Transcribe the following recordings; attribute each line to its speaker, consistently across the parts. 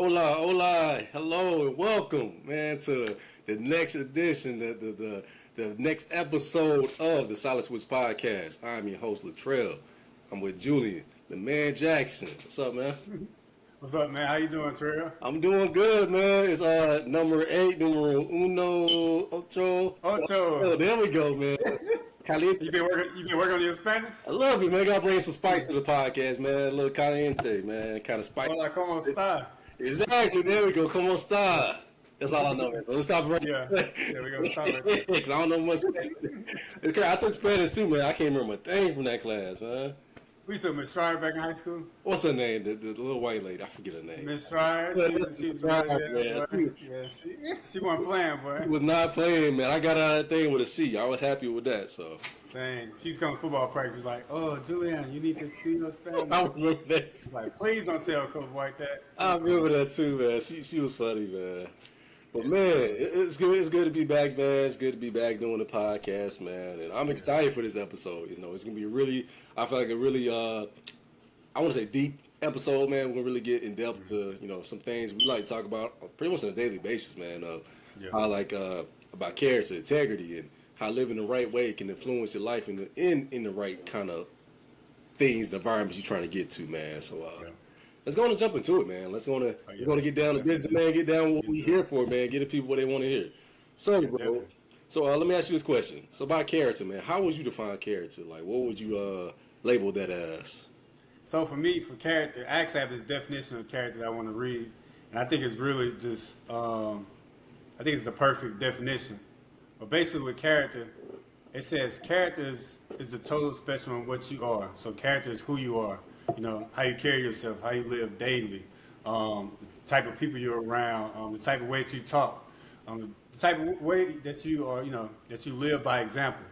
Speaker 1: hola, hola, hello, and welcome, man, to the next edition, the next episode of the Solid Switch Podcast. I'm your host, Latrell. I'm with Julian, the man Jackson. What's up, man?
Speaker 2: What's up, man? How you doing, Trail?
Speaker 1: I'm doing good, man. It's number 8, numero uno, ocho. Oh,
Speaker 2: Ocho.
Speaker 1: there we go, man. Caliente.
Speaker 2: You been working? You been working on your Spanish?
Speaker 1: I love it, man. Gotta bring some spice to the podcast, man. A little caliente, man. Kind of spicy.
Speaker 2: Hola, cómo está?
Speaker 1: Exactly. There we go. Como está? That's all I know, man. So let's stop right
Speaker 2: Yeah. There we go. Stop it.
Speaker 1: Because I don't know much Spanish. Okay, I took Spanish too, man. I can't remember a thing from that class, man.
Speaker 2: We used to Miss Schreier back in high school.
Speaker 1: What's her name? The little white lady. I forget her name.
Speaker 2: Miss Schreier.
Speaker 1: Yeah, Miss Schreier, man.
Speaker 2: Yeah, she wasn't playing,
Speaker 1: She
Speaker 2: boy.
Speaker 1: was not playing, man. I got out of that thing with a C. I was happy with that, so.
Speaker 2: Dang. She's coming to football practice like, oh, Julian, you need to do your Spanish.
Speaker 1: I remember that.
Speaker 2: She's like, please don't tell Coach White that.
Speaker 1: I remember that too, man. She was funny, man. But man, it's good. It's good to be back, man. It's good to be back doing the podcast, man. And I'm excited for this episode. You know, it's gonna be really. I feel like a really. I want to say deep episode, man. We're gonna really get in depth to some things we like to talk about pretty much on a daily basis, man. How about character, integrity, and how living the right way can influence your life in the right kind of things, the environments you're trying to get to, man. So. Let's go and jump into it, man. We're gonna get down to business, man. Get down what we're here for, man. Get the people what they want to hear. So, bro.
Speaker 2: Definitely.
Speaker 1: So let me ask you this question. So about character, man, how would you define character? Like, what would you label that as?
Speaker 2: So for me, for character, I actually have this definition of character that I want to read, and I think it's really just, I think it's the perfect definition. But basically, with character, it says character is the total spectrum of what you are. So character is who you are. You know, how you carry yourself, how you live daily, the type of people you're around, the type of way that you talk, the type of way that you are, that you live by example.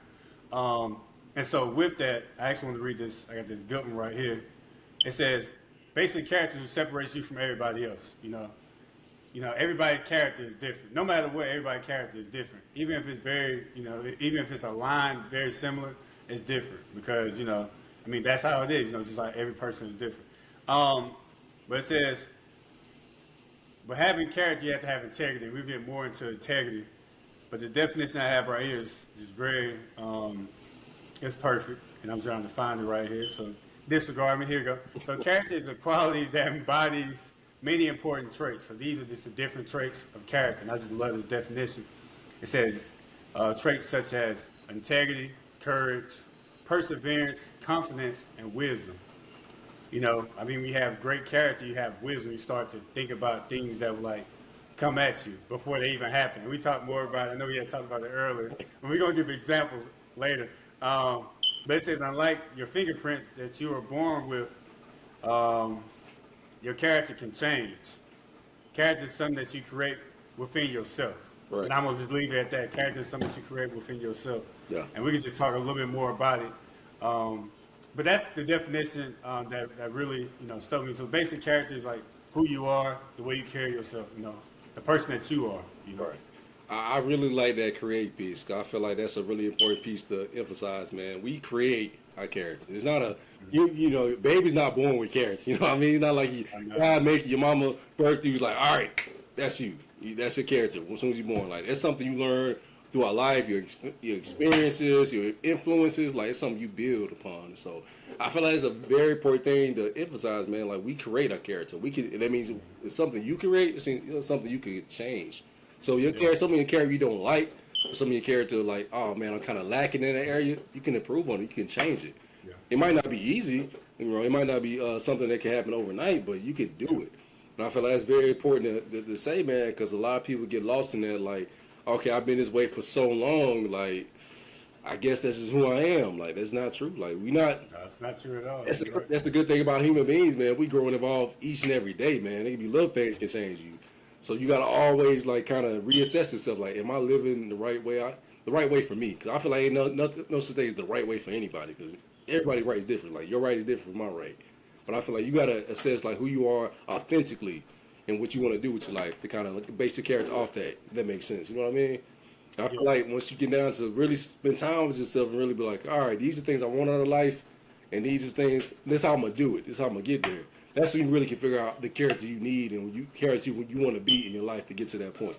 Speaker 2: And so with that, I actually want to read this. I got this good one right here. It says, basic character is what separates you from everybody else. Everybody's character is different. No matter what, everybody's character is different. Even if it's even if it's aligned, very similar, it's different because, that's how it is, just like every person is different. But it says, but having character, you have to have integrity. We'll get more into integrity. But the definition I have right here is just very, it's perfect. And I'm trying to find it right here. So disregard me. Here we go. So character is a quality that embodies many important traits. So these are just the different traits of character. And I just love this definition. It says traits such as integrity, courage, perseverance, confidence, and wisdom. We have great character, you have wisdom, you start to think about things that will come at you before they even happen. We talked more about it, I know we had talked about it earlier, and we're going to give examples later. But it says, unlike your fingerprints that you were born with, your character can change. Character is something that you create within yourself.
Speaker 1: Right.
Speaker 2: And I'm going to just leave it at that. Character is something that you create within yourself.
Speaker 1: Yeah.
Speaker 2: And we can just talk a little bit more about it. But that's the definition that really, stuck with me. So basic character is like who you are, the way you carry yourself, the person that you are.
Speaker 1: Right. I really like that create piece. 'Cause I feel like that's a really important piece to emphasize, man. We create our character. It's not baby's not born with character. You know what I mean? It's not like God make your mama birth you. He's like, all right, that's you. That's your character. As soon as you're born, like that's something you learn throughout life, your experiences, your influences, like it's something you build upon. So I feel like it's a very important thing to emphasize, man. Like we create our character. That means it's something you create. It's something you can change. So your character, something in your character you don't like, some of your character like, oh man, I'm kind of lacking in that area. You can improve on it. You can change it. Yeah. It might not be easy. It might not be something that can happen overnight, but you can do it. And I feel like that's very important to say, man, because a lot of people get lost in that, like, okay, I've been this way for so long, like, I guess that's just who I am. Like, that's not true. Like,
Speaker 2: No, that's not true at all.
Speaker 1: That's the good thing about human beings, man. We grow and evolve each and every day, man. There can be little things can change you. So you got to always, like, kind of reassess yourself. Like, am I living the right way? The right way for me? Because I feel like ain't no such thing as the right way for anybody. Because everybody's right is different. Like, your right is different from my right. But I feel like you got to assess, like, who you are authentically and what you want to do with your life to kind of base the character off that. If that makes sense. You know what I mean? I feel like once you get down to really spend time with yourself and really be like, all right, these are things I want out of life, and these are things, this is how I'm going to do it. This is how I'm going to get there. That's when you really can figure out the character you need and when you want to be in your life to get to that point.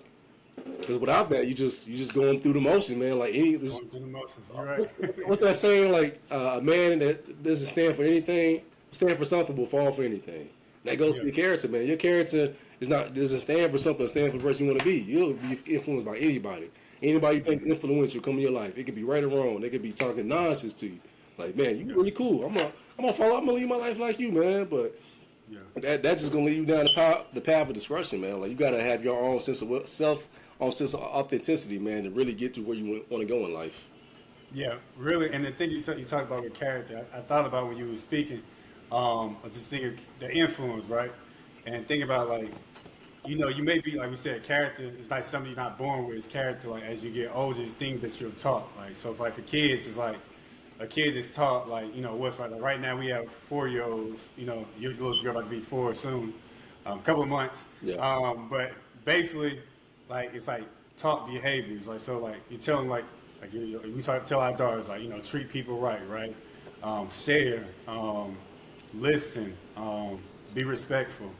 Speaker 1: Because without that, you just going through the motion, man. Like
Speaker 2: Going through the motions. You're right.
Speaker 1: what's that saying? Like a man that doesn't stand for anything, stand for something, will fall for anything. That goes for
Speaker 2: Yeah.
Speaker 1: your character, man. Your character is not doesn't stand for something, stand for the person you want to be. You'll be influenced by anybody. Anybody you think influence will come in your life. It could be right or wrong. They could be talking nonsense to you. Like, man, you really cool. I'm gonna follow. I'm gonna lead my life like you, man. But
Speaker 2: Yeah.
Speaker 1: that's just gonna lead you down the path of discretion, man. Like you gotta have your own sense of own sense of authenticity, man, to really get to where you want to go in life.
Speaker 2: Yeah, really. And the thing you talk about with character, I thought about when you were speaking, I just thinking the influence, right? And think about like, you may be like we said, character is like something you're not born with. It's character like as you get older, it's things that you're taught. Like so, if like for kids, it's like a kid is taught like what's right. Like right now we have 4-year olds. Your little girl about to be 4 soon, couple of months.
Speaker 1: Yeah.
Speaker 2: But basically, like it's like taught behaviors. Like so, like you tell them tell our daughters like treat people right, share, listen, be respectful,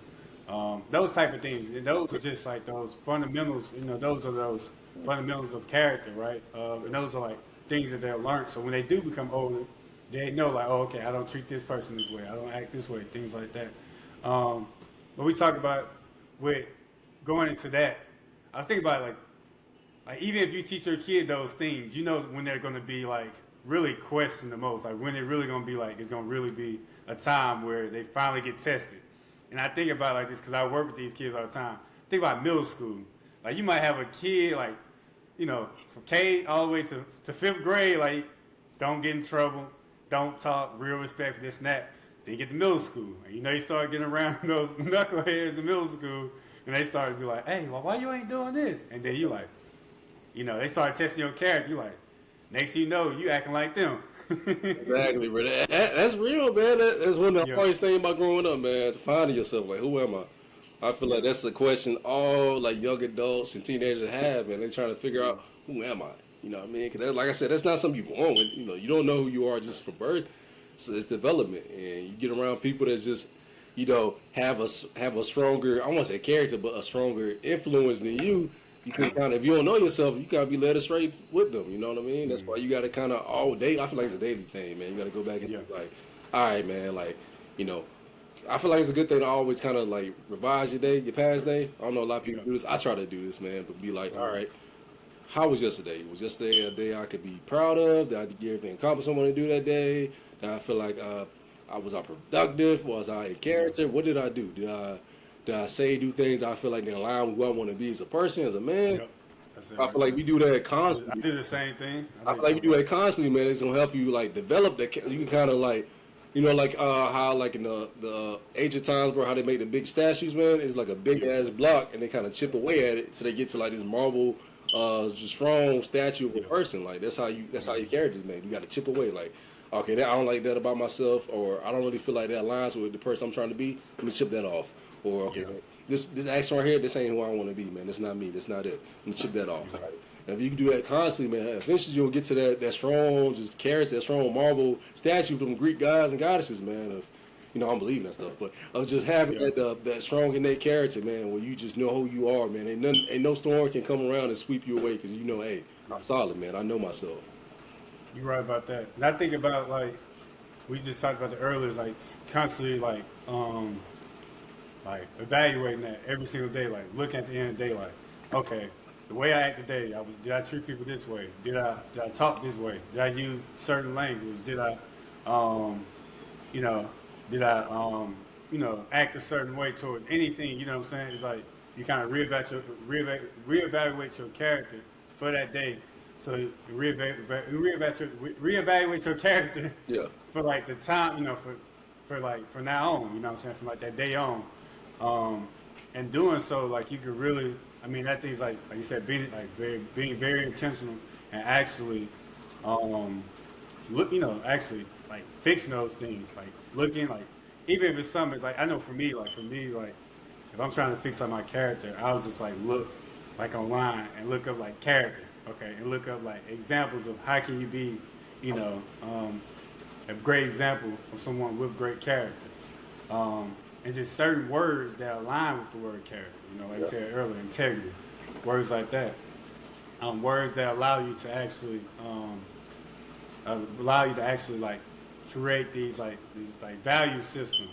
Speaker 2: those type of things. And those are just like those fundamentals. Those are those fundamentals of character, right? And those are like things that they'll learn. So when they do become older, they know like, oh, okay, I don't treat this person this way. I don't act this way. Things like that. But we talk about with going into that. I was thinking about like even if you teach your kid those things, when they're going to be like really questioned the most, like when they're really going to be like it's going to really be a time where they finally get tested. And I think about it like this because I work with these kids all the time. Think about middle school. Like you might have a kid like from K all the way to 5th grade, like don't get in trouble, don't talk, real respect for this and that. Then you get to middle school, and you start getting around those knuckleheads in middle school, and they start to be like, hey, well, why you ain't doing this? And then you like, they start testing your character. You like, next thing you know, you acting like them.
Speaker 1: Exactly, bro. That's real, man. That's one of the
Speaker 2: Yeah.
Speaker 1: hardest things about growing up, man. To finding yourself, like, who am I? I feel like that's the question all like young adults and teenagers have, man. They're trying to figure out who am I. You know what I mean? Because like I said, that's not something you're born with. You don't know who you are just from birth. So it's development, and you get around people that's just, have a stronger, I won't say character, but a stronger influence than you. You can kind of, if you don't know yourself, you gotta be led astray with them. You know what I mean? That's why you gotta kind of all day. I feel like it's a daily thing, man. You gotta go back and
Speaker 2: Yeah.
Speaker 1: be like, all right, man, like, you know. I feel like it's a good thing to always kind of like revise your past day. I don't know a lot of people
Speaker 2: Yeah.
Speaker 1: do this. I try to do this, man, but be like, all right, how was yesterday? Was yesterday a day I could be proud of? Did I get everything accomplished I want to do that day? Did I feel like I was productive? Was I in character? What did I do? Did I say do things that I feel like they align with who I want to be as a person, as a man?
Speaker 2: Yep. That's it
Speaker 1: I
Speaker 2: right
Speaker 1: feel like
Speaker 2: there.
Speaker 1: we do that
Speaker 2: I
Speaker 1: constantly.
Speaker 2: do the same thing.
Speaker 1: I feel like you do that constantly, man. It's gonna help you like develop that. You can kind of like, like how like in the ancient times, bro, how they make the big statues, man. It's like a big ass block, and they kind of chip away at it, so they get to like this marble, just strong statue of a person. Like that's how your character's made. You got to chip away. Like, okay, I don't like that about myself, or I don't really feel like that aligns with the person I'm trying to be. Let me chip that off. Or okay,
Speaker 2: Yeah.
Speaker 1: this action right here, this ain't who I want to be, man. That's not me. That's not it. Let me chip that off. Right? And if you can do that constantly, man, eventually you'll get to that strong, just character, that strong marble statue from Greek gods and goddesses, man. Of I'm believing that stuff, but of just having
Speaker 2: Yeah.
Speaker 1: that strong innate character, man, where you just know who you are, man. Ain't no storm can come around and sweep you away because hey, I'm solid, man. I know myself.
Speaker 2: You're right about that. And I think about like we just talked about the earlier, is like constantly like evaluating that every single day, like looking at the end of the day, like, okay, the way I act today, did I treat people this way? Did I talk this way? Did I use certain language? Did I, you know, did I, act a certain way towards anything? You know what I'm saying? It's like you kind of reevaluate your character for that day. So you reevaluate your character
Speaker 1: Yeah.
Speaker 2: for like the time, for like from now on, you know what I'm saying, from like that day on. And doing so, like you could really, I mean, that thing's like you said, being very intentional and actually, actually like fixing those things, like looking like, even if it's something like, I know for me, like if I'm trying to fix up my character, I was just like look like online and look up like character, okay, and look up like examples of how can you be, a great example of someone with great character. and just certain words that align with the word character. You know, like you
Speaker 1: Yeah.
Speaker 2: said earlier, integrity, words like that. Words that allow you to actually like create these like value system.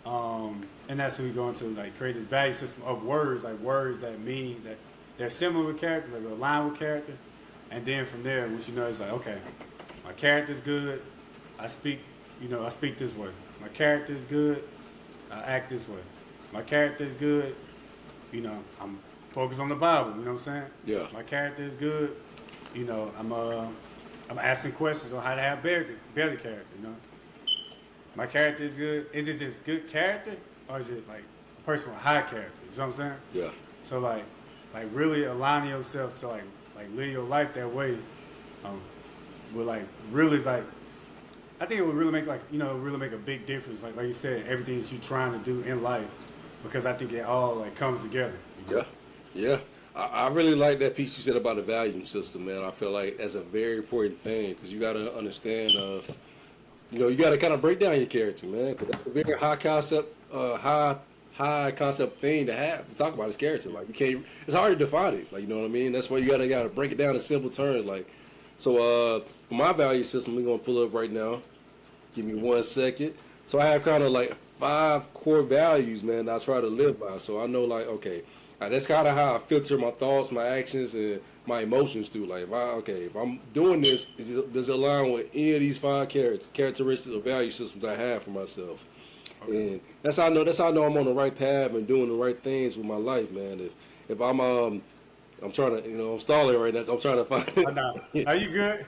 Speaker 2: And that's when we go into like create this value system of words, like words that mean that they're similar with character, like align with character. And then from there, once you know, it's like, okay, my character's good. I speak, I speak this way. My character is good. I act this way. My character is good. I'm focused on the Bible. You know what I'm saying?
Speaker 1: Yeah.
Speaker 2: My character is good. I'm asking questions on how to have better character. My character is good. Is it just good character, or is it like a person with high character? You know what I'm saying?
Speaker 1: Yeah.
Speaker 2: So like really aligning yourself to like live your life that way, will like really like, I think it would really make really make a big difference. Like you said, everything that you're trying to do in life, because I think it all like comes together.
Speaker 1: Yeah, yeah. I really like that piece you said about the value system, man. I feel like that's a very important thing because you got to understand you got to kind of break down your character, man. Because that's a very high concept thing to talk about is character. Like you can't, it's hard to define it. Like you know what I mean. That's why you got to break it down in simple terms. Like so, for my value system, we're gonna pull up right now. Give me 1 second. So I have kind of like 5 core values, man, that I try to live by. So I know, like, okay, that's kind of how I filter my thoughts, my actions, and my emotions through. Like, if I'm doing this, does it align with any of these 5 characteristics or value systems I have for myself? Okay. And that's how I know. That's how I know I'm on the right path and doing the right things with my life, man. If I'm trying to, I'm stalling right now. I'm trying to find.
Speaker 2: Oh, no. Are you good?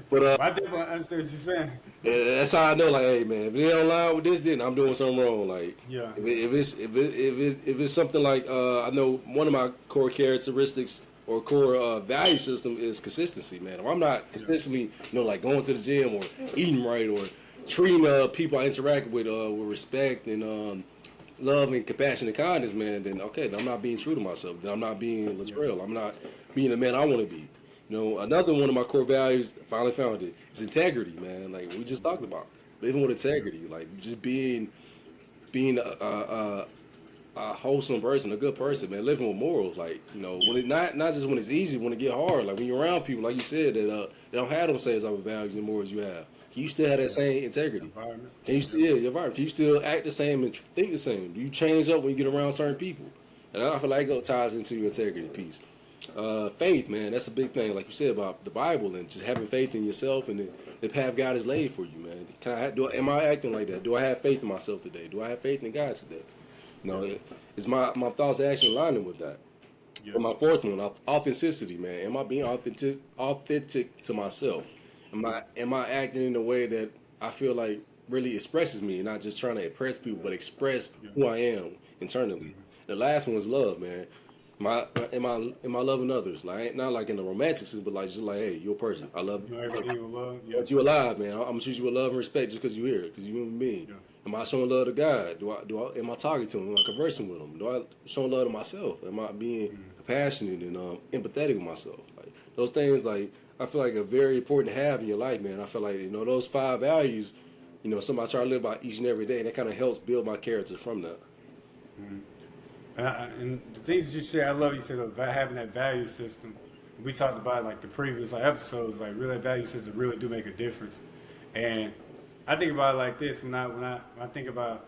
Speaker 1: But
Speaker 2: I definitely understand what you're saying.
Speaker 1: that's how I know. Like, hey, man, if they don't line with this, then I'm doing something wrong. Like,
Speaker 2: Yeah.
Speaker 1: if it's something like I know one of my core characteristics or core value system is consistency, man. If I'm not consistently, like going to the gym or eating right or treating people I interact with respect and love and compassion and kindness, man, then okay, then I'm not being true to myself. Then I'm not being Latrell. I'm not being the man I want to be. Another one of my core values, finally found it, is integrity, man. Like we just talked about, living with integrity, like just being a wholesome person, a good person, man. Living with morals, like when it not just when it's easy, when it get hard, like when you're around people, like you said, that they don't have those same type of values and morals you have. Can you still have that same integrity?
Speaker 2: Environment.
Speaker 1: Can you still, your environment? Can you still act the same and think the same? Do you change up when you get around certain people? And I feel like it ties into your integrity piece. Faith, man, that's a big thing. Like you said about the Bible and just having faith in yourself and the path God has laid for you, man. Am I acting like that? Do I have faith in myself today? Do I have faith in God today? Is my thoughts and action aligning with that?
Speaker 2: Yeah.
Speaker 1: And my fourth one, authenticity, man. Am I being authentic to myself? Am I acting in a way that I feel like really expresses me, not just trying to impress people, but express who I am internally? The last one is love, man. Am I loving others? Like not like in the romantic sense, but like just like, hey, you're a person. I love you.
Speaker 2: Everything with love. Yeah.
Speaker 1: But you alive, man. I'm gonna treat you with love and respect just because you're here, because you're human being.
Speaker 2: Yeah.
Speaker 1: Am I showing love to God? Am I talking to him? Am I conversing with him? Do I showing love to myself? Am I being compassionate and empathetic with myself? Like those things, like I feel like are very important to have in your life, man. I feel like those 5 values, something I try to live by each and every day, and that kind of helps build my character from that.
Speaker 2: Mm-hmm. And the things that you said, I love you said about having that value system. We talked about like the previous episodes, like really that value system really do make a difference. And I think about it like this when I think about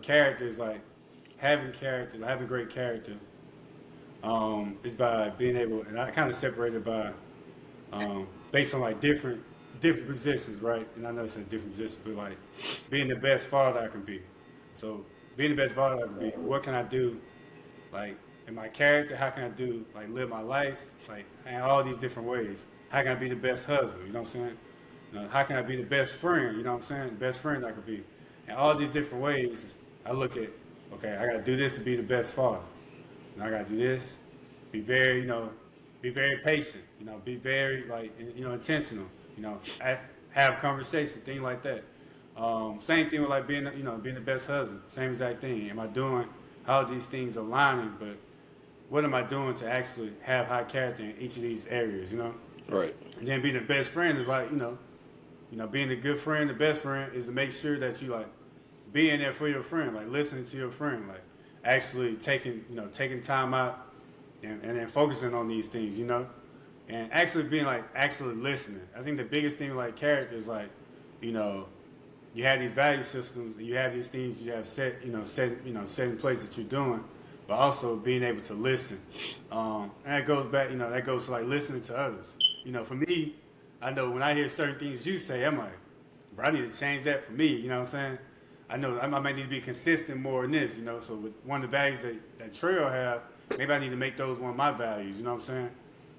Speaker 2: characters, like having great character is by being able, and I kind of separated by based on like different positions, right? And I know it says different positions, but like being the best father I can be. So being the best father I can be, what can I do, like in my character? How can I do, like live my life, like in all these different ways? How can I be the best husband? You know what I'm saying? How can I be the best friend? You know what I'm saying? The best friend I could be. In all these different ways, I look at, okay, I got to do this to be the best father. And I got to do this, be very patient. Be very intentional. Have conversation, things like that. Same thing with like being the best husband. Same exact thing. Am I doing how these things aligning? But what am I doing to actually have high character in each of these areas?
Speaker 1: Right.
Speaker 2: And then being the best friend is like being a good friend. The best friend is to make sure that you like being there for your friend, like listening to your friend, like actually taking time out and then focusing on these things, and actually being like actually listening. I think the biggest thing like character is like, you know, you have these value systems, you have these things you have set in place that you're doing, but also being able to listen. And that goes back, that goes to like listening to others. For me, I know when I hear certain things you say, I'm like, bro, I need to change that for me. You know what I'm saying? I know I might need to be consistent more in this. So with one of the values that Trail have, maybe I need to make those one of my values. You know what I'm saying?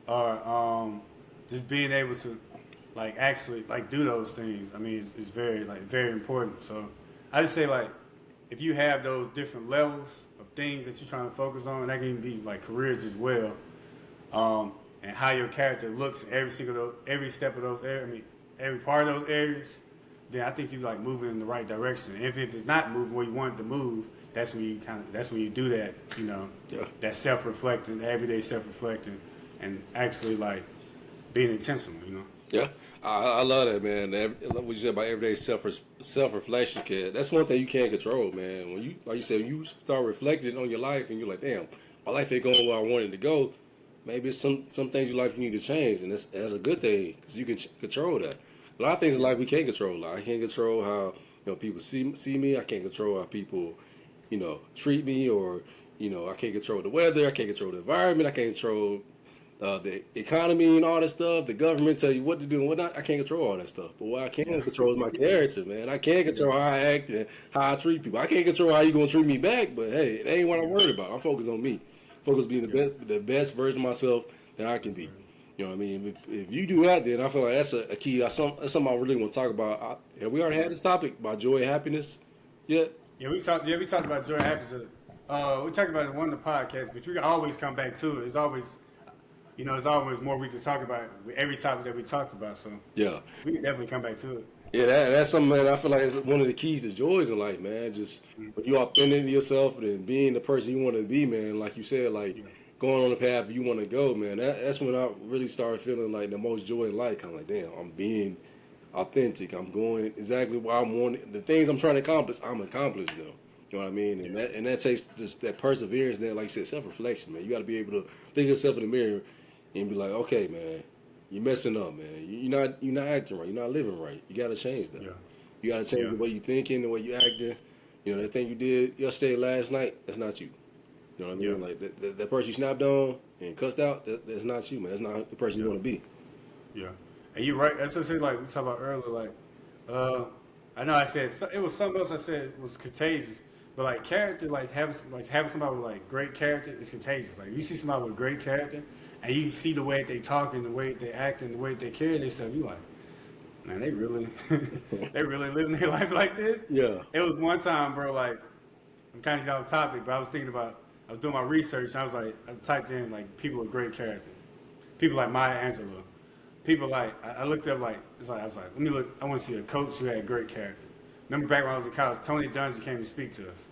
Speaker 2: Or just being able to like actually like do those things. I mean, it's very very important. So I just say like if you have those different levels of things that you're trying to focus on, that can be like careers as well, and how your character looks every step of those areas. I mean, every part of those areas. Then I think you're like moving in the right direction. If it's not moving where you want it to move, that's when you do that.
Speaker 1: Yeah.
Speaker 2: That self-reflecting, everyday self-reflecting, and actually like being intentional.
Speaker 1: Yeah, I love that, man. What you said about everyday self-reflection, kid. That's one thing you can't control, man. When you, like you said, you start reflecting on your life, and you're like, damn, my life ain't going where I wanted to go. Maybe it's some things in your life you need to change, and that's a good thing because you can control that. A lot of things in life we can't control. Like, I can't control how people see me. I can't control how people treat me, or I can't control the weather. I can't control the environment. I can't control the economy and all that stuff. The government tell you what to do and what not. I can't control all that stuff. But what I can control is my character, man. I can't control how I act and how I treat people. I can't control how you gonna treat me back. But hey, it ain't what I'm worried about. I'm focused on me. Focused being the best version of myself that I can be. You know what I mean? If you do that, then I feel like that's a key. That's something I really want to talk about. Have we already had this topic about joy and happiness yet?
Speaker 2: Yeah, we talked about joy and happiness. We talked about it in one of the podcasts, but you can always come back to it. It's always more we can talk about with every topic that we talked about. So
Speaker 1: yeah,
Speaker 2: we can definitely come back to it.
Speaker 1: Yeah, that's something, man. I feel like it's one of the keys to joys in life, man. Just when you authentic to yourself and being the person you want to be, man. Like you said, like going on the path you want to go, man. That's when I really started feeling like the most joy in life. Kind of like, damn, I'm being authentic. I'm going exactly where I'm wanting. The things I'm trying to accomplish, I'm accomplishing them. You know what I mean? And that takes just that perseverance. That, like you said, self-reflection, man. You got to be able to look at yourself in the mirror and be like, okay, man, you're messing up, man. You're not acting right. You're not living right. You got to change that.
Speaker 2: Yeah.
Speaker 1: You got to change the way you thinking, the way you acting. That thing you did yesterday, last night, that's not you. You know what I mean?
Speaker 2: Yeah.
Speaker 1: Like that person you snapped on and cussed out, that's not you, man. That's not the person you want to be.
Speaker 2: Yeah, and you're right. That's just like we talked about earlier. Like, I know I said it was something else. I said was contagious, but like character, having somebody with like great character is contagious. Like you see somebody with great character, and you see the way they talk and the way they act and the way they carry themselves, you like, man, they really, they really living their life like this.
Speaker 1: Yeah.
Speaker 2: It was one time, bro. Like, I'm kind of off topic, but I was doing my research, and I was like, I typed in like people with great character, people like Maya Angelou, people like I looked up like I was like, let me look. I want to see a coach who had great character. Remember back when I was in college, Tony Dungy came to speak to us,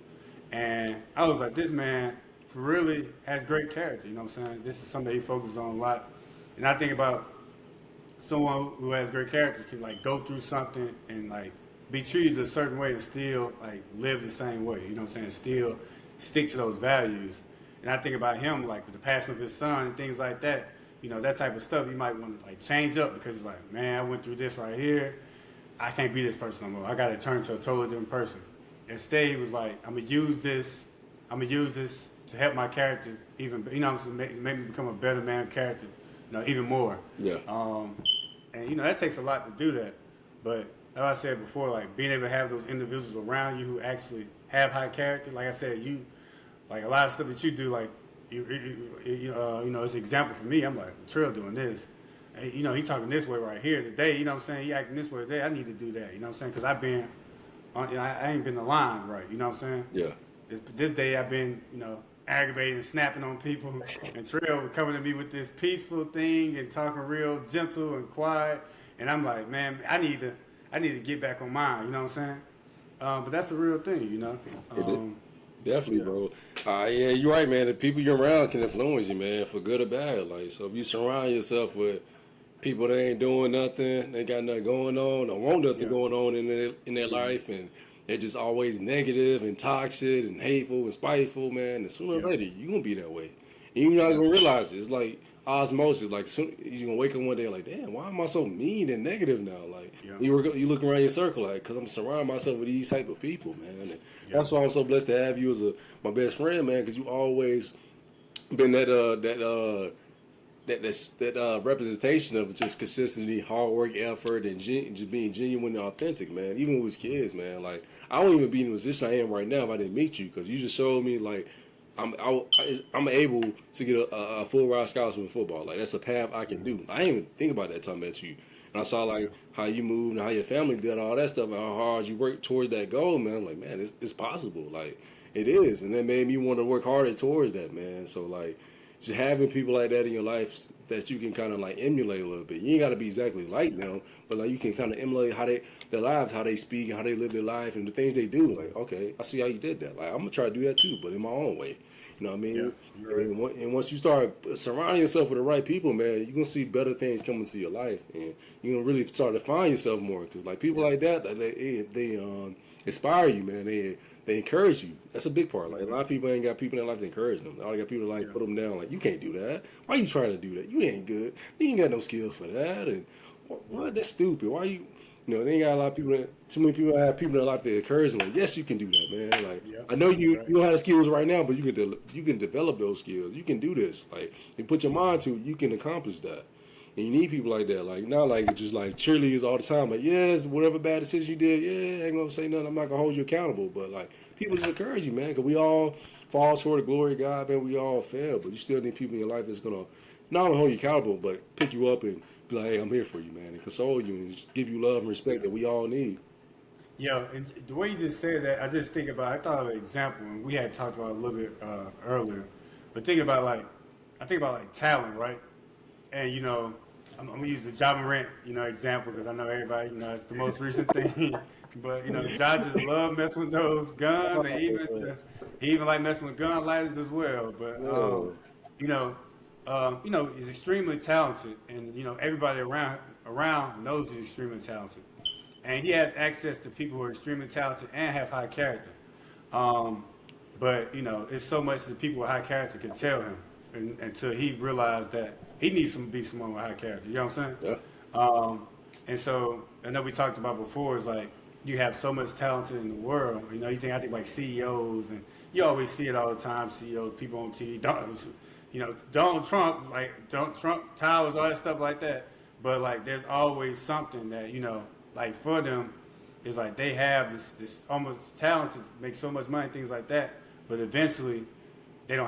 Speaker 2: and I was like, this man really has great character. You know what I'm saying? This is something that he focuses on a lot, and I think about someone who has great character can like go through something and like be treated a certain way and still like live the same way. You know what I'm saying? Still stick to those values. And I think about him like with the passing of his son and things like that. That type of stuff you might want to like change up because it's like, man, I went through this right here. I can't be this person no more. I got to turn to a totally different person. Instead, he was like, I'm gonna use this to help my character even. Make me become a better man character. Even more.
Speaker 1: Yeah.
Speaker 2: And that takes a lot to do that. But like I said before, like being able to have those individuals around you who actually have high character. Like I said, you like a lot of stuff that you do, like it's an example for me. I'm like, Trill doing this. Hey, he talking this way right here today. You know what I'm saying? He acting this way today. I need to do that. You know what I'm saying? Because I've been, I ain't been aligned right. You know what I'm saying?
Speaker 1: Yeah.
Speaker 2: This day I've been, aggravating and snapping on people. And Trill was coming to me with this peaceful thing and talking real gentle and quiet. And I'm like, man, I need to get back on mine. You know what I'm saying? But that's a real thing.
Speaker 1: Definitely, bro. Yeah, you're right, man. The people you're around can influence you, man, for good or bad. Like, so if you surround yourself with people that ain't doing nothing, they got nothing going on, or want nothing going on in their life, and they're just always negative and toxic and hateful and spiteful, man. And sooner or
Speaker 2: Yeah.
Speaker 1: later, you're gonna be that way. And you're not
Speaker 2: Yeah.
Speaker 1: gonna realize it. It's like osmosis. Like you're gonna wake up one day like, damn, why am I so mean and negative now? Like
Speaker 2: Yeah.
Speaker 1: you look around your circle, like, cause I'm surrounding myself with these type of people, man. And
Speaker 2: Yeah.
Speaker 1: that's why I'm so blessed to have you as my best friend, man. Cause you always been that representation of just consistency, hard work, effort, and just being genuine and authentic, man. Even with his kids, man. Like I wouldn't even be in the position I am right now if I didn't meet you, because you just showed me like I'm able to get a full ride scholarship in football. Like that's a path I can do. I didn't even think about that time I met you. And I saw like how you moved and how your family did all that stuff and how hard you worked towards that goal, man. I'm like, man, it's possible. Like it is, and that made me want to work harder towards that, man. So like, just having people like that in your life that you can kind of like emulate a little bit. You ain't got to be exactly like them, but like you can kind of emulate how their lives, how they speak, and how they live their life, and the things they do. Like, okay, I see how you did that. Like, I'm gonna try to do that too, but in my own way. You know what I mean?
Speaker 2: Yeah, you're right.
Speaker 1: And once you start surrounding yourself with the right people, man, you're gonna see better things come into your life, and you're gonna really start to find yourself more. Because like people like that, they inspire you, man. They encourage you. That's a big part. Like a lot of people ain't got people in their life to encourage them. All they got people to like put them down. Like you can't do that. Why you trying to do that? You ain't good. You ain't got no skills for that. And what? That's stupid. Why you? You know, they ain't got a lot of people. Too many people have people in their life that encourage them. Like, yes, you can do that, man. Like
Speaker 2: Yeah.
Speaker 1: I know you
Speaker 2: Right.
Speaker 1: you don't have the skills right now, but you can develop those skills. You can do this. Like you put your mind to it, you can accomplish that. And you need people like that. Like not like just like cheerleaders all the time. Like yes, whatever bad decision you did, yeah, I ain't gonna say nothing. I'm not gonna hold you accountable. But like people just encourage you, man, because we all fall short of the glory of God, man. We all fail, but you still need people in your life that's gonna not only hold you accountable, but pick you up and be like, hey, I'm here for you, man, and console you and just give you love and respect that we all need.
Speaker 2: Yeah, and the way you just said that, I just think about. I thought of an example, and we had talked about it a little bit earlier. But think about like, I think about like talent, right? And you know, I'm gonna use the Ja Morant, you know, example because I know everybody, you know, it's the most recent thing. But you know, Ja just love messing with those guns, and he even like messing with gun lighters as well. But
Speaker 1: Yeah.
Speaker 2: you know, he's extremely talented, and you know, everybody around knows he's extremely talented, and he has access to people who are extremely talented and have high character. Um, but you know, it's so much that people with high character can tell him until he realized that he needs to be someone with high character. You know what I'm saying?
Speaker 1: Yeah.
Speaker 2: And so I know we talked about before is like you have so much talent in the world. You know, I think like CEOs, and you always see it all the time. CEOs, people on TV, Donald Trump, like Trump towers, all that stuff like that. But like, there's always something that like for them, is like they have this almost talent to make so much money, things like that. But eventually, they don't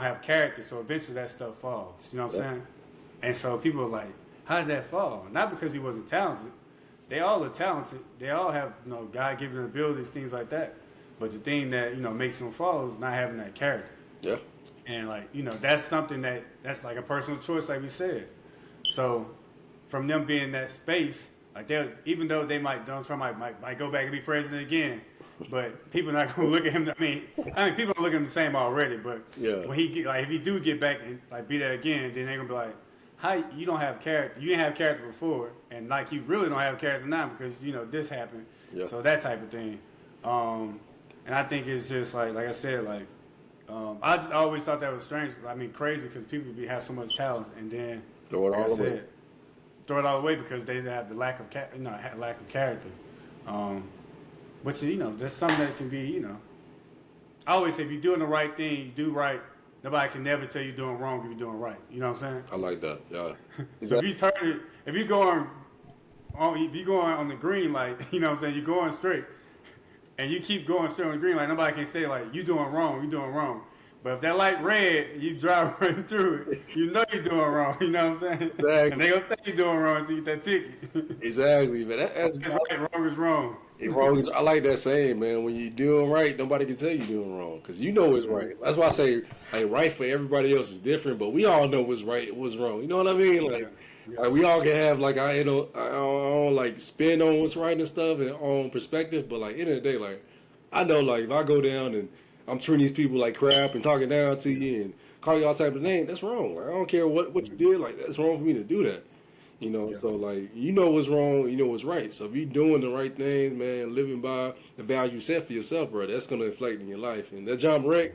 Speaker 2: have character. So eventually, that stuff falls. You know what I'm saying? And so people are like, how did that fall? Not because he wasn't talented. They all are talented. They all have, God-given abilities, things like that. But the thing that, makes them fall is not having that character.
Speaker 1: Yeah.
Speaker 2: And like, that's something that's like a personal choice, like we said. So from them being in that space, like even though Donald Trump might go back and be president again, but people are not gonna look at him. I mean, people are looking at him the same already. But
Speaker 1: Yeah.
Speaker 2: when if he do get back and like be that again, then they're gonna be like, how you don't have character? You didn't have character before, and like you really don't have character now because this happened.
Speaker 1: Yeah.
Speaker 2: So that type of thing. And I think it's just like I said, like I just always thought that was strange. I mean, crazy because people have so much talent, and then
Speaker 1: Throw it
Speaker 2: like I
Speaker 1: all away.
Speaker 2: said, throw it all away because they have the lack of lack of character. Which that's something that can be I always say if you're doing the right thing, you do right. Nobody can never tell you doing wrong if you're doing right. You know what I'm saying?
Speaker 1: I like that. Yeah.
Speaker 2: So if you're going on the green light, you know what I'm saying, you're going straight, and you keep going straight on the green light, nobody can say like you doing wrong. But if that light red, you drive right through it, you know you're doing wrong. You know what I'm saying?
Speaker 1: Exactly.
Speaker 2: And they gonna say you're doing wrong, so you get that ticket.
Speaker 1: Exactly, man. That's
Speaker 2: It's right, wrong is wrong.
Speaker 1: I like that saying, man. When you're doing right, nobody can tell you doing wrong because you know it's right. That's why I say, like, right for everybody else is different, but we all know what's right, what's wrong. You know what I mean? Like we all can have like our own like spin on what's right and stuff and our own perspective, but like end of the day, like I know like if I go down and I'm treating these people like crap and talking down to you and call you all type of name, that's wrong. Like I don't care what you did, like that's wrong for me to do that. You know,
Speaker 2: Yeah.
Speaker 1: so like you know what's wrong, you know what's right. So if you're doing the right things, man, living by the value you set for yourself, bro, that's gonna inflect in your life. And that John Morant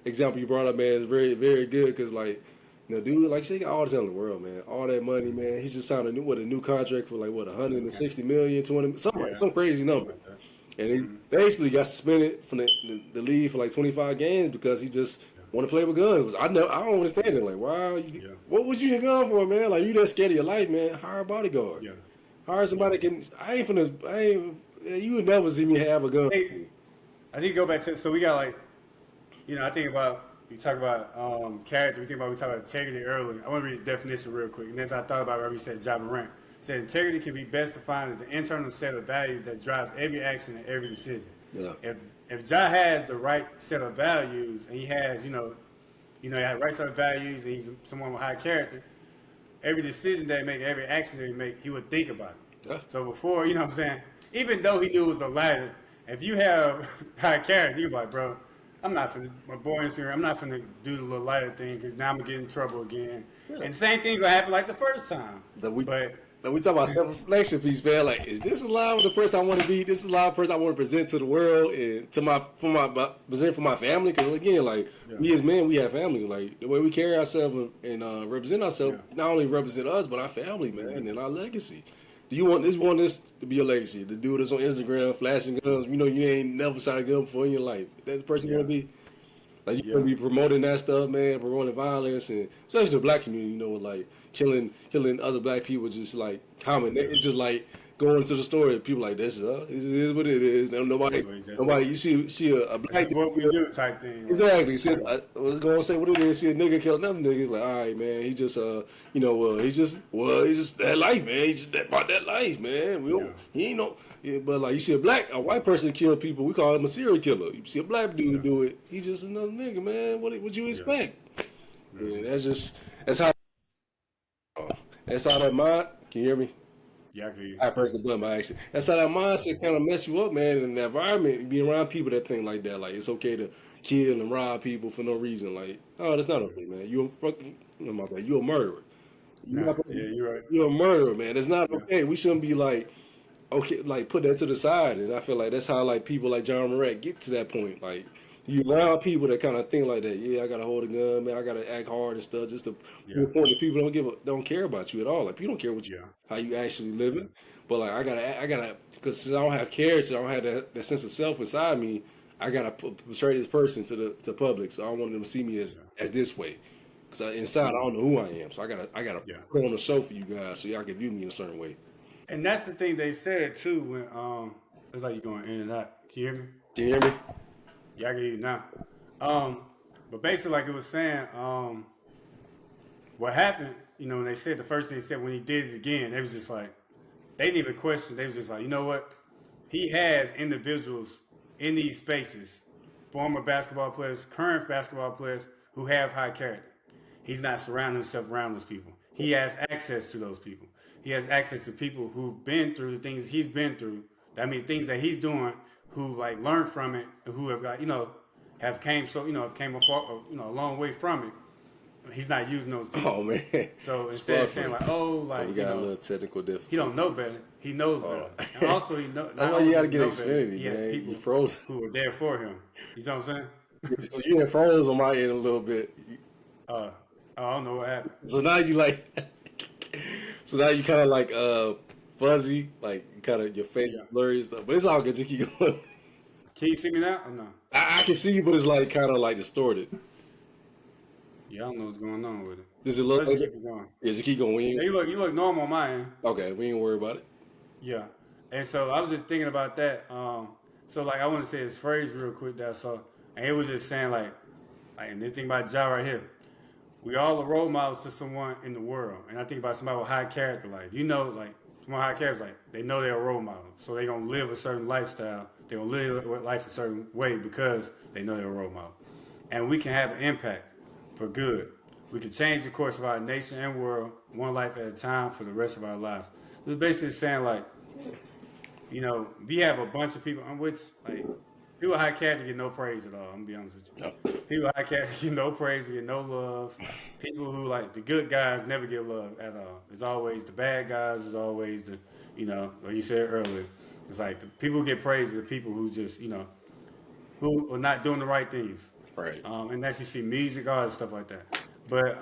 Speaker 1: example you brought up, man, is very very good because like. You know, dude, like you say, he got all the talent in the world, man. All that money, man. He's just signed a new contract for like what 160 million, 20,
Speaker 2: Yeah.
Speaker 1: some crazy
Speaker 2: Something
Speaker 1: number.
Speaker 2: like that.
Speaker 1: And he
Speaker 2: Mm-hmm.
Speaker 1: basically got suspended from the league for like 25 games because he just want to play with guns. I know I don't understand it. Like, wow,
Speaker 2: Yeah.
Speaker 1: what was you gun for, man? Like, you that scared of your life, man? Hire a bodyguard.
Speaker 2: Yeah.
Speaker 1: Hire
Speaker 2: Yeah.
Speaker 1: somebody that can. I ain't finna. I ain't. You would never see me have a gun.
Speaker 2: Hey, I think go back to so we got like I think about you talk about character. We talk about integrity earlier. I want to read his definition real quick, and then I thought about where we said Ja Morant. It said integrity can be best defined as an internal set of values that drives every action and every decision.
Speaker 1: Yeah.
Speaker 2: If Ja has the right set of values and he has he has the right set of values and he's someone with high character, every decision that he make, every action that he make, he would think about it.
Speaker 1: Yeah.
Speaker 2: So before, what I'm saying, even though he knew it was a ladder, if you have high character, you're like, bro, I'm not finna, my boy Instagram, I'm not finna do the little lighter thing because now I'm gonna get in trouble again.
Speaker 1: Yeah.
Speaker 2: And the same thing gonna happen like the first time.
Speaker 1: That we
Speaker 2: But
Speaker 1: Like we talk about self-reflection piece, man. Like, is this alive with the person I want to be? This is alive person I want to present to the world and to present for my family. Because again, like we as men, we have families. Like the way we carry ourselves and represent ourselves, not only represent us but our family, man, and our legacy. Do you want this to be your legacy? To do this on Instagram, flashing guns? You know, you ain't never shot a gun before in your life. That the person you want to be. Like you gonna be promoting that stuff, man, promoting violence, and especially the black community, like killing other black people, just like common. It's just like going to the store and people like this is what it is. Nobody. You see a black
Speaker 2: what we do type thing.
Speaker 1: Exactly. See, I was going to say what it is. See a nigga kill another nigga. Like, all right, man. He just, he's just that life, man. He just about that life, man. He ain't no. Yeah, but like you see a white person kill people, we call him a serial killer. You see a black dude do it, he's just another nigga, man. What you expect? Yeah, that's how that mind. Can you hear me?
Speaker 2: Yeah, I can hear you.
Speaker 1: I pressed the button by accident. That's how that mindset kind of mess you up, man. In the environment, you be around people that think like that. Like it's okay to kill and rob people for no reason. Like, oh, that's not okay, man. You a fucking, my bad. You a murderer.
Speaker 2: You're right.
Speaker 1: You're a murderer, man. It's not okay. We shouldn't be like, okay, like put that to the side. And I feel like that's how like people like John Morant get to that point. Like you around people that kind of think like that. Yeah, I gotta hold a gun, man. I gotta act hard and stuff. Just to the point that people don't care about you at all. Like people don't care what how you actually living. But like I gotta, because since I don't have character, I don't have that sense of self inside me. I gotta portray this person to the public. So I don't want them to see me as this way. Cause inside I don't know who I am. So I gotta put on a show for you guys so y'all can view me in a certain way.
Speaker 2: And that's the thing they said too when it's like you're going in and out. Can you hear me?
Speaker 1: Can you hear me?
Speaker 2: Yeah, I can hear you now. But basically, like it was saying, what happened, when they said the first thing they said when he did it again, they was just like, they didn't even question. They was just like, you know what? He has individuals in these spaces, former basketball players, current basketball players who have high character. He's not surrounding himself around those people. He has access to those people. He has access to people who've been through the things he's been through. I mean, things that he's doing, who like learned from it, who have got, have came a long way from it. He's not using those people.
Speaker 1: Oh man!
Speaker 2: So instead of saying like, so
Speaker 1: we got a little technical difficulty.
Speaker 2: He don't know better. He knows better. And also he knows.
Speaker 1: That's why you gotta get Xfinity, man.
Speaker 2: People
Speaker 1: You froze.
Speaker 2: who are there for him. You know what I'm saying?
Speaker 1: So you in froze on my end a little bit.
Speaker 2: I don't know what happened.
Speaker 1: So now you like. So now you kind of like fuzzy, like kind of your face is blurry and stuff. But it's all good. Just keep going.
Speaker 2: Can you see me now or no?
Speaker 1: I can see you, but it's like kind of like distorted.
Speaker 2: Yeah, I don't know what's going on with it.
Speaker 1: Does it look?
Speaker 2: Let's keep it going.
Speaker 1: Yeah, just keep going.
Speaker 2: You look normal on my end.
Speaker 1: Okay, we ain't worry about it.
Speaker 2: Yeah, and so I was just thinking about that. So like I want to say this phrase real quick. And it was just saying like and this thing about Ja right here. We all are role models to someone in the world, and I think about somebody with high character. Like someone with high character, like they know they're a role model, so they're gonna live a certain lifestyle. They're gonna live life a certain way because they know they're a role model, and we can have an impact for good. We can change the course of our nation and world one life at a time for the rest of our lives. This is basically saying like, we have a bunch of people on which like people with high character get no praise at all. I'm gonna be honest with you.
Speaker 1: Yeah.
Speaker 2: People with high character get no praise, get no love. People who like the good guys never get love at all. It's always the bad guys. It's always the, like you said earlier. It's like the people who get praised are the people who just, who are not doing the right things.
Speaker 1: Right.
Speaker 2: And that's you see music, all that stuff like that. But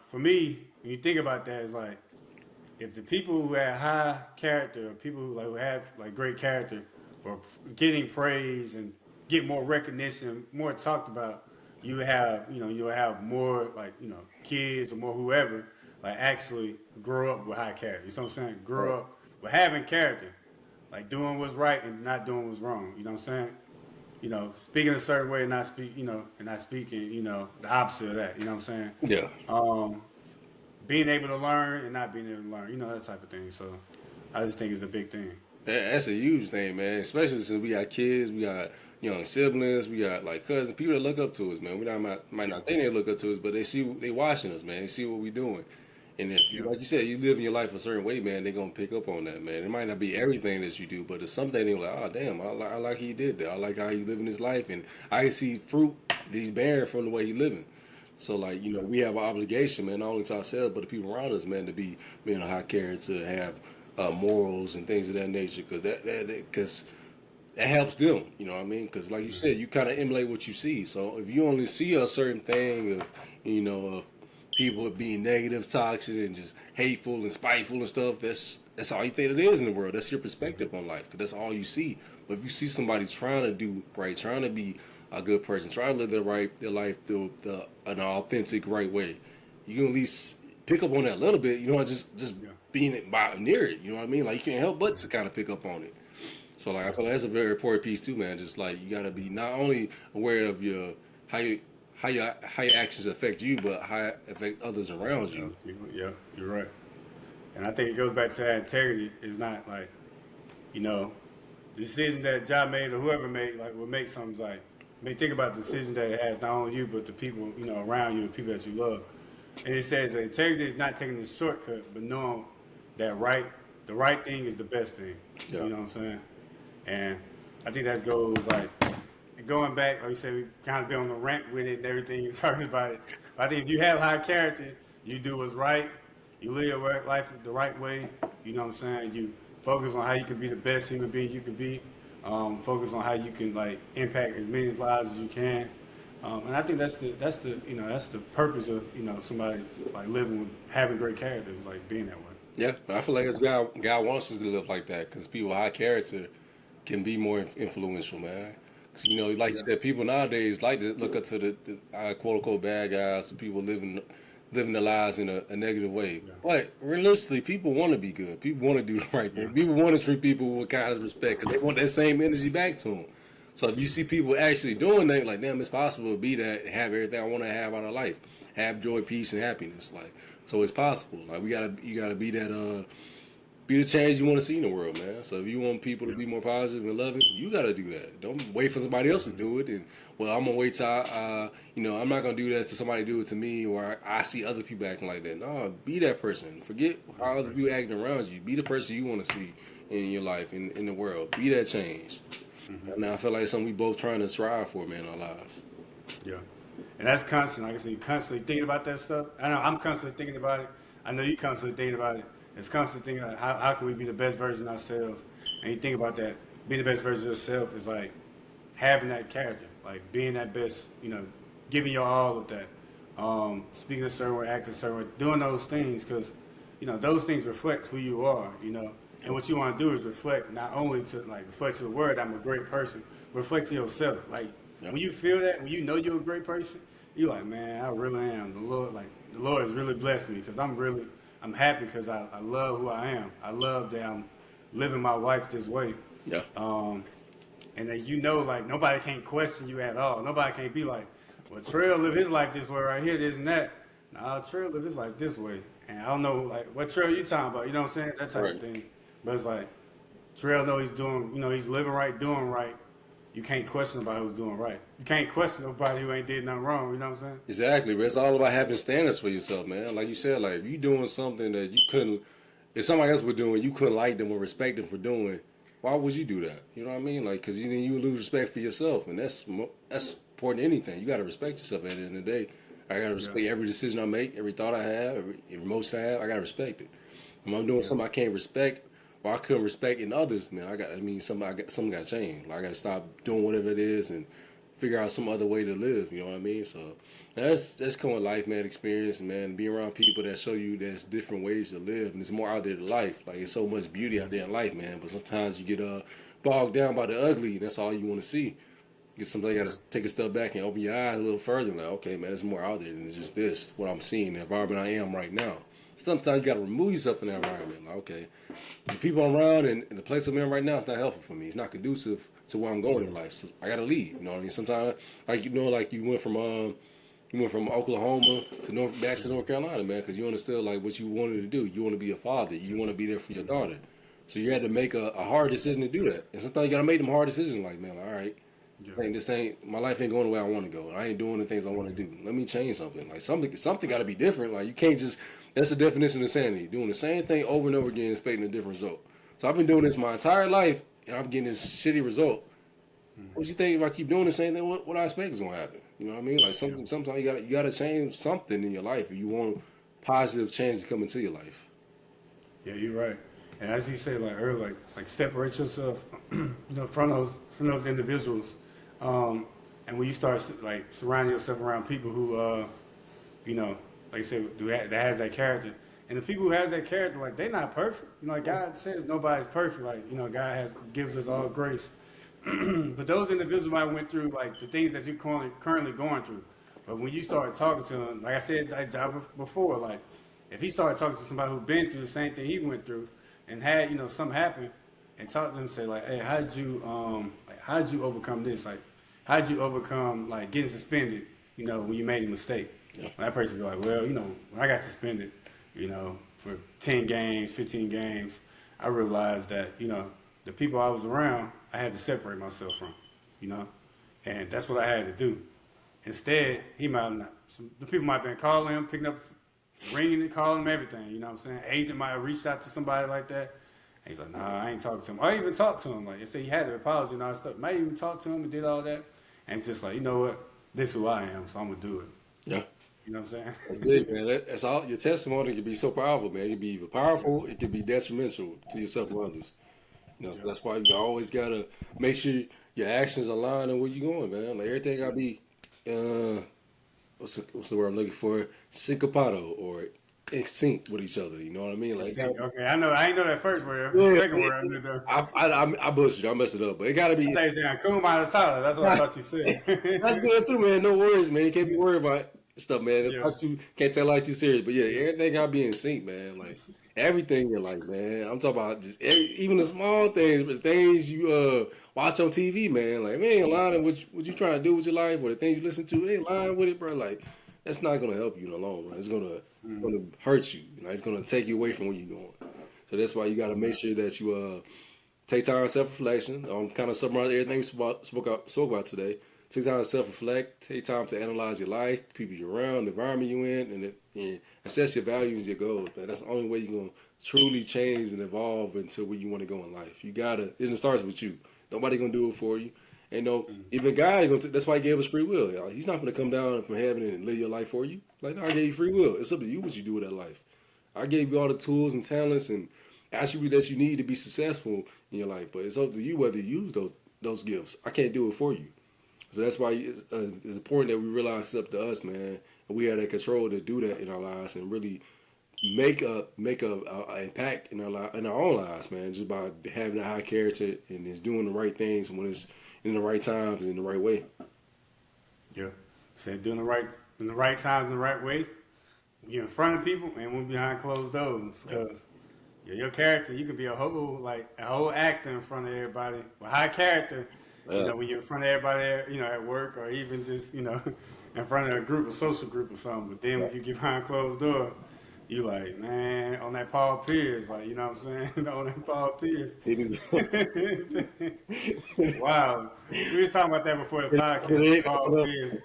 Speaker 2: for me, when you think about that, it's like if the people who have high character, or people who have like great character, or getting praise and get more recognition, more talked about, you'll have more like kids or more whoever like actually grow up with high character. You know what I'm saying? Grow up with having character, like doing what's right and not doing what's wrong. You know what I'm saying? Speaking a certain way and not speaking, the opposite of that. You know what I'm saying?
Speaker 1: Yeah.
Speaker 2: Being able to learn and not being able to learn, that type of thing. So I just think it's a big thing.
Speaker 1: That's a huge thing, man. Especially since we got kids, we got young siblings, we got like cousins, people that look up to us, man. We might not think they look up to us, but they watching us, man. They see what we doing. And if you, like you said, you live in your life a certain way, man, they're gonna pick up on that, man. It might not be everything that you do, but it's something they're like, oh damn, I like he did that. I like how he living his life, and I can see fruit that he's bearing from the way he living. So like, we have an obligation, man, not only to ourselves but the people around us, man, to be being a high character, to have morals and things of that nature, because that helps them. You know what I mean? Because like you said, you kind of emulate what you see. So if you only see a certain thing of people being negative, toxic, and just hateful and spiteful and stuff, that's all you think it is in the world. That's your perspective on life, because that's all you see. But if you see somebody trying to do right, trying to be a good person, trying to live their life through an authentic right way, you can at least pick up on that a little bit. Just being near it. You know what I mean? Like you can't help but to kind of pick up on it. So like I feel like that's a very important piece too, man. Just like you gotta be not only aware of how your actions affect you, but how it affect others around you.
Speaker 2: Yeah, you're right. And I think it goes back to that integrity. It's not like, the decision that Ja made or whoever made, like, will make something like, think about the decision that it has not only you, but the people, around you, the people that you love. And it says that integrity is not taking the shortcut, but knowing that the right thing is the best thing.
Speaker 1: Yeah.
Speaker 2: You know what I'm saying? And I think that goes like, going back, like you said, we kind of been on the rant with it and everything, talking about it. But I think if you have high character, you do what's right, you live your life the right way, you know what I'm saying? You focus on how you can be the best human being you can be, focus on how you can like impact as many lives as you can. And I think that's the purpose of, somebody like living with having great characters, like being that way.
Speaker 1: Yeah, I feel like God wants us to live like that, because people with high character can be more influential, man. Like you said, people nowadays like to look up to the quote unquote bad guys, the people living their lives in a negative way. Yeah. But realistically, people want to be good. People want to do the right thing. People want to treat people with kind of respect, because they want that same energy back to them. So if you see people actually doing that, like, damn, it's possible to be that, have everything I want to have out of life, have joy, peace, and happiness. Like, so it's possible. Like, you gotta be that. Be the change you want to see in the world, man. So if you want people to be more positive and loving, you got to do that. Don't wait for somebody else to do it. And, well, I'm going to wait till I'm not going to do that till somebody do it to me, or I see other people acting like that. No, be that person. Forget how other people acting around you. Be the person you want to see in your life, in the world. Be that change. And I feel like it's something we both trying to strive for, man, in our lives.
Speaker 2: Yeah. And that's constant. Like I said, you're constantly thinking about that stuff. I know I'm constantly thinking about it. I know you're constantly thinking about it. It's constantly thinking, like, how can we be the best version of ourselves? And you think about that, being the best version of yourself is like having that character, like being that best, giving your all of that, speaking a certain way, acting a certain way, doing those things, because, those things reflect who you are, and what you want to do is reflect not only reflect to the word, I'm a great person, reflect to yourself. Like, when you feel that, when you know you're a great person, you're like, man, I really am. The Lord has really blessed me, because I'm happy because I love who I am. I love that I'm living my life this way.
Speaker 1: Yeah.
Speaker 2: And that like, nobody can't question you at all. Nobody can't be like, well, Trail live his life this way right here, this and that. Nah, Trail live his life this way. And I don't know, like, what Trail you talking about? You know what I'm saying? That type of thing. But it's like, Trail know he's doing, he's living right, doing right. You can't question nobody who's doing right. You can't question nobody who ain't did nothing wrong. You know what I'm saying?
Speaker 1: Exactly, but it's all about having standards for yourself, man. Like you said, like, if you doing something that you couldn't, if somebody else was doing, you couldn't like them or respect them for doing, why would you do that? You know what I mean? Like, because then you lose respect for yourself, and that's important than anything. You got to respect yourself at the end of the day. I got to
Speaker 2: Yeah,
Speaker 1: respect every decision I make, every thought I have, every emotion I have. I got to respect it. If I'm doing
Speaker 2: yeah,
Speaker 1: something I can't respect, or I couldn't respect in others, man, something got to change. Like, I got to stop doing whatever it is and figure out some other way to live. You know what I mean? So that's come with life, man. Experience, man. Be around people that show you there's different ways to live, and there's more out there to life. Like, it's so much beauty out there in life, man. But sometimes you get bogged down by the ugly, and that's all you want to see. You sometimes got
Speaker 2: yeah,
Speaker 1: to take a step back and open your eyes a little further. Like, okay, man, there's more out there than just this. What I'm seeing, the environment I am right now. Sometimes you got to remove yourself from that environment. Like, okay, the people I'm around and the place I'm in right now is not helpful for me. It's not conducive to where I'm going in life. So I got to leave. You know what I mean? Sometimes, like, like you went from Oklahoma to back to North Carolina, man, because you understood like what you wanted to do. You want to be a father. You want to be there for your daughter. So you had to make a hard decision to do that. And sometimes you got to make them hard decisions. Like, man, all right,
Speaker 2: yeah,
Speaker 1: this ain't my life ain't going the way I want to go. I ain't doing the things I want to do. Let me change something. Like something got to be different. Like you can't just. That's the definition of insanity. Doing the same thing over and over again, expecting a different result. So I've been doing this my entire life, and I'm getting this shitty result. What you think if I keep doing the same thing? What I expect is gonna happen? You know what I mean? Like
Speaker 2: yeah.
Speaker 1: sometimes you gotta change something in your life if you want positive change to come into your life.
Speaker 2: Yeah, you're right. And as you said like earlier, like separate yourself, from those individuals, and when you start like surrounding yourself around people who, like you said, that has that character, and the people who has that character, like they're not perfect. Like God says, nobody's perfect. Like God gives us all grace. But those individuals might went through like the things that you're currently going through. But when you start talking to them, like I said before, like if he started talking to somebody who's been through the same thing he went through and had something happen, and talk to them and say like, hey, how did you overcome this? Like, how did you overcome like getting suspended? When you made a mistake.
Speaker 1: Yeah.
Speaker 2: That person be like, well, when I got suspended, for 10 games, 15 games, I realized that the people I was around, I had to separate myself from, and that's what I had to do. Instead, he might not. The people might have been calling him, picking up, ringing and calling him, everything. You know what I'm saying? Agent might have reached out to somebody like that. And he's like, nah, I ain't talking to him. I even talked to him. Like, I said he had to apologize and all that stuff. Might even talk to him and did all that. And it's just like, you know what? This is who I am, so I'm going to do it.
Speaker 1: Yeah.
Speaker 2: You know what I'm saying?
Speaker 1: That's big, man. That's all. Your testimony can be so powerful, man. It can be either powerful, it can be detrimental to yourself or others. So that's why you always gotta make sure your actions align and where you going, man. Like everything gotta be, what's the word I'm looking for? Syncopado or in sync with each other. You know what I mean? Like,
Speaker 2: Okay, I know. I ain't know that first word. The
Speaker 1: yeah,
Speaker 2: second word, I knew that.
Speaker 1: I butchered. I messed it up, but it gotta
Speaker 2: I
Speaker 1: be.
Speaker 2: thought you said Kumar Tyler. That's what I thought you
Speaker 1: That's
Speaker 2: said.
Speaker 1: good too, man. No worries, man. You can't be worried about stuff, man.
Speaker 2: Yeah.
Speaker 1: Not too, can't tell like too serious, but yeah, everything gotta be in sync, man. Like everything in life, man. I'm talking about just even the small things, but the things you watch on TV, man. Like, man, ain't aligning with what you trying to do with your life or the things you listen to. They ain't lying with it, bro. Like, that's not gonna help you in the long run. It's gonna hurt you. It's gonna take you away from where you're going. So that's why you gotta make sure that you take time for self-reflection. Kind of summarize everything we spoke about today. Take time to self-reflect. Take time to analyze your life, the people you're around, the environment you're in, and assess your values, your goals. Man, that's the only way you're gonna truly change and evolve into where you want to go in life. You gotta. It starts with you. Nobody gonna do it for you. And even God, that's why He gave us free will. Y'all. He's not gonna come down from heaven and live your life for you. Like, no, I gave you free will. It's up to you what you do with that life. I gave you all the tools and talents and attributes that you need to be successful in your life. But it's up to you whether you use those gifts. I can't do it for you. So that's why it's important that we realize it's up to us, man. And we have that control to do that in our lives and really make a impact in our own lives, man. Just by having a high character and is doing the right things when it's in the right times and in the right way.
Speaker 2: Yeah. Said doing in the right times in the right way. You're in front of people and we're behind closed doors. Because your character, you can be a whole actor in front of everybody. With high character, when you're in front of everybody, at work or even just, in front of a social group or something. But then when you get behind closed door, you like, man, on that Paul Pierce, like, you know what I'm saying? On that Paul Pierce. Wow. We was talking about that before the podcast. Paul Pierce.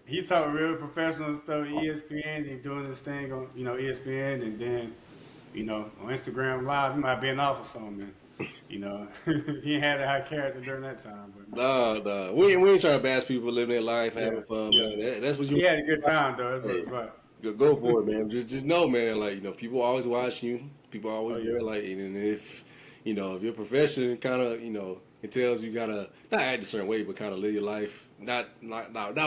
Speaker 2: He talk real professional stuff at ESPN. He's doing this thing on, ESPN, and then, on Instagram Live, he might be off or something. You know, he ain't had a high character during that time. But
Speaker 1: Nah. We ain't trying to bash people living their life,
Speaker 2: yeah,
Speaker 1: having fun,
Speaker 2: yeah.
Speaker 1: man. That's what you.
Speaker 2: He had a good time though. That's what
Speaker 1: Hey,
Speaker 2: it's about.
Speaker 1: go for it, man. Just know, man. Like people always watching you. People
Speaker 2: Oh
Speaker 1: always
Speaker 2: yeah,
Speaker 1: there. Like, and if if your profession kind of it tells you gotta not act a certain way, but kind of live your life. Not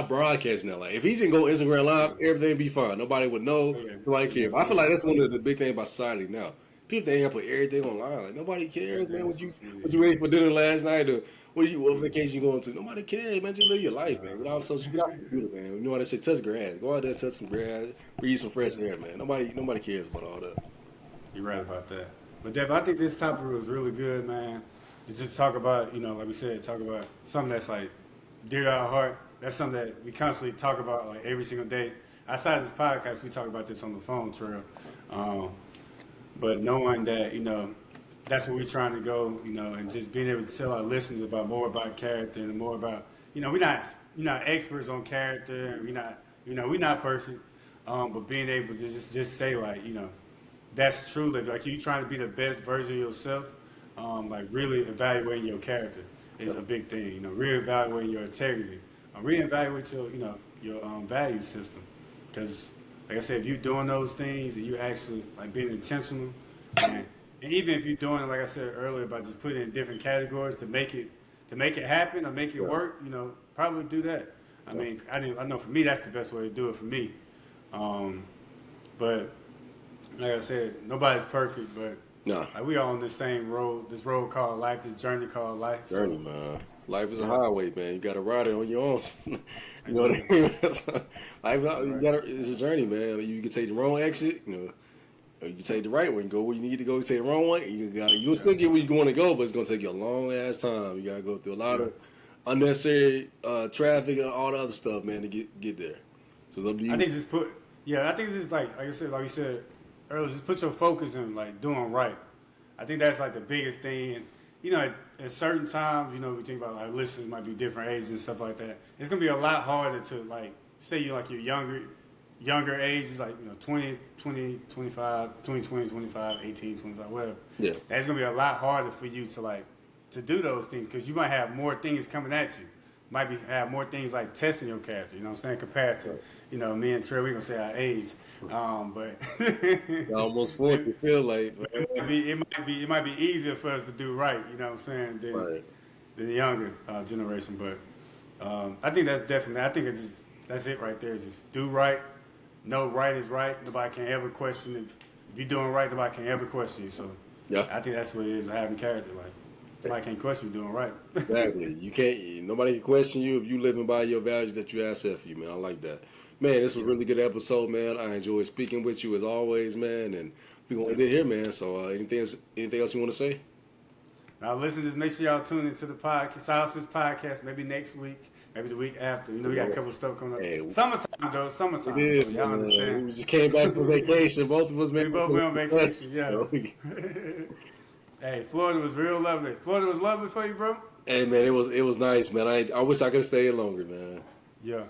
Speaker 1: broadcasting that. Like if he didn't go Instagram live, everything be fine. Nobody would know.
Speaker 2: oh yeah.
Speaker 1: Nobody
Speaker 2: Yeah,
Speaker 1: care. I feel like that's one of the big things about society now. People think they put everything online. Like nobody cares, man.
Speaker 2: everything's social
Speaker 1: What
Speaker 2: media.
Speaker 1: you ate for dinner last night, or what vacation you going to? Nobody cares, man. Just live your life, man. Without social, get off the computer, man. You know what I say? Touch grass. Go out there and touch some grass. Breathe some fresh air, man. Nobody cares about all that.
Speaker 2: You're right about that. But Dev, I think this topic was really good, man. To just talk about, like we said, talk about something that's like dear to our heart. That's something that we constantly talk about like every single day. Outside of this podcast, we talk about this on the phone trail. But knowing that, that's where we're trying to go, and just being able to tell our listeners about more about character and more about, we're not experts on character. We're not perfect. But being able to just say like, that's true. Like you trying to be the best version of yourself. Like really evaluating your character is a big thing. Reevaluating your integrity, reevaluate your value system. Because, like I said, if you're doing those things and you actually like being intentional, and even if you're doing it, like I said earlier, about just putting it in different categories to make it happen or make it work, probably do that. I mean, I know for me that's the best way to do it for me. But like I said, nobody's perfect, but
Speaker 1: Nah,
Speaker 2: like we all on this same road, this road called life, this journey called life.
Speaker 1: journey,
Speaker 2: So,
Speaker 1: man. Life is a highway, man. You got to ride it on your own. You know what I mean? It's a journey, man. You can take the wrong exit, or you can take the right one. Go where you need to go. You take the wrong one. You'll still get where you want to go, but it's gonna take you a long ass time. You gotta go through a lot of unnecessary traffic and all the other stuff, man, to get there. So it's up to you.
Speaker 2: I think I think it's just like I said, like you said earlier, just put your focus in like doing right. I think that's like the biggest thing. And, at certain times, we think about like listeners might be different ages and stuff like that. It's gonna be a lot harder to like say you're younger ages, like 20, 25, 18, 25, whatever.
Speaker 1: Yeah.
Speaker 2: That's gonna be a lot harder for you to do those things because you might have more things coming at you. Have more things like testing your character, you know what I'm saying, compared to, me and Trey, we're going to say our age. But
Speaker 1: Almost 40, feel like.
Speaker 2: it might be easier for us to do right, you know what I'm saying,
Speaker 1: Right.
Speaker 2: than the younger generation. But I think that's it right there. Just do right. Know right is right. Nobody can ever question if you're doing right, nobody can ever question you. So
Speaker 1: Yeah.
Speaker 2: I think that's what it is with having character. Like, nobody can question you doing right.
Speaker 1: Exactly. You can't. Nobody can question you if you living by your values that you have set for you, man. I like that, man. This was a really good episode, man. I enjoyed speaking with you as always, man. And we're gonna end it here, man. So, anything else you want to say?
Speaker 2: Now, listeners, make sure y'all tune into the podcast, Silences Podcast, maybe next week, maybe the week after. We got a couple of stuff coming up.
Speaker 1: Hey,
Speaker 2: Summertime, though. Summertime.
Speaker 1: It is,
Speaker 2: So y'all
Speaker 1: man.
Speaker 2: understand.
Speaker 1: We just came back from vacation. Both of us, man.
Speaker 2: We both went on vacation, yeah.
Speaker 1: So,
Speaker 2: Hey, Florida was real lovely. Florida was lovely for you, bro?
Speaker 1: hey, man, it was nice, man. I wish I could have stayed longer, man.
Speaker 2: Yeah,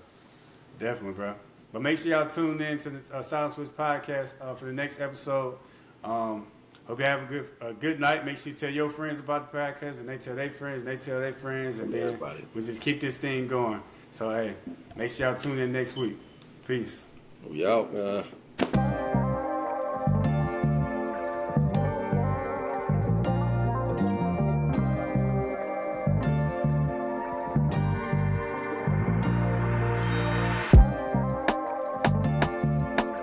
Speaker 2: definitely, bro. But make sure y'all tune in to the Silent Switch Podcast for the next episode. Hope you have a good night. Make sure you tell your friends about the podcast, and they tell their friends, and they tell their friends, and then
Speaker 1: Everybody.
Speaker 2: we just keep this thing going. So, hey, make sure y'all tune in next week. Peace.
Speaker 1: We out, man.